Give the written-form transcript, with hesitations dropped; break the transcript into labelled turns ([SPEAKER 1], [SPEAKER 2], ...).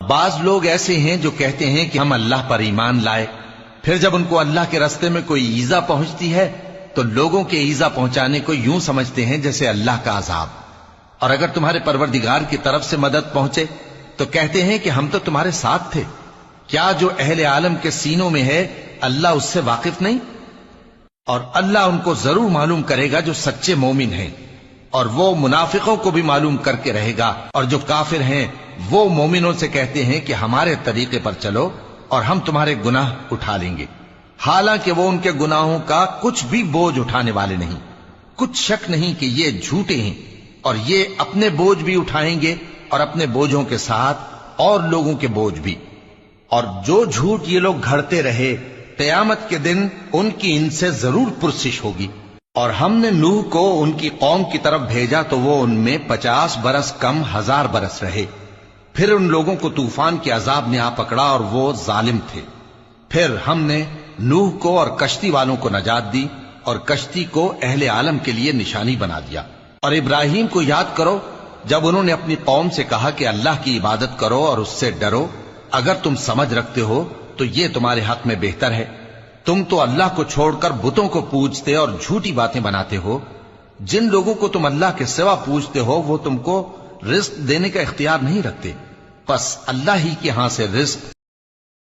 [SPEAKER 1] بعض لوگ ایسے ہیں جو کہتے ہیں کہ ہم اللہ پر ایمان لائے، پھر جب ان کو اللہ کے راستے میں کوئی ایذا پہنچتی ہے تو لوگوں کے ایذا پہنچانے کو یوں سمجھتے ہیں جیسے اللہ کا عذاب، اور اگر تمہارے پروردگار کی طرف سے مدد پہنچے تو کہتے ہیں کہ ہم تو تمہارے ساتھ تھے۔ کیا جو اہل عالم کے سینوں میں ہے اللہ اس سے واقف نہیں؟ اور اللہ ان کو ضرور معلوم کرے گا جو سچے مومن ہیں، اور وہ منافقوں کو بھی معلوم کر کے رہے گا، اور جو کافر ہیں وہ مومنوں سے کہتے ہیں کہ ہمارے طریقے پر چلو اور ہم تمہارے گناہ اٹھا لیں گے، حالانکہ وہ ان کے گناہوں کا کچھ بھی بوجھ اٹھانے والے نہیں۔ کچھ شک نہیں کہ یہ جھوٹے ہیں، اور یہ اپنے بوجھ بھی اٹھائیں گے اور اپنے بوجھوں کے ساتھ اور لوگوں کے بوجھ بھی۔ اور جو جھوٹ یہ لوگ گھڑتے رہے قیامت کے دن ان کی ان سے ضرور پرسش ہوگی۔ اور ہم نے نوح کو ان کی قوم کی طرف بھیجا تو وہ ان میں 50 برس کم 1000 برس رہے، پھر ان لوگوں کو طوفان کے عذاب نے آ پکڑا اور وہ ظالم تھے۔ پھر ہم نے نوح کو اور کشتی والوں کو نجات دی اور کشتی کو اہل عالم کے لیے نشانی بنا دیا۔ اور ابراہیم کو یاد کرو جب انہوں نے اپنی قوم سے کہا کہ اللہ کی عبادت کرو اور اس سے ڈرو، اگر تم سمجھ رکھتے ہو تو یہ تمہارے حق میں بہتر ہے۔ تم تو اللہ کو چھوڑ کر بتوں کو پوجتے اور جھوٹی باتیں بناتے ہو۔ جن لوگوں کو تم اللہ کے سوا پوجتے ہو وہ تم کو رزق دینے کا اختیار نہیں رکھتے، پس اللہ ہی کے ہاں سے رزق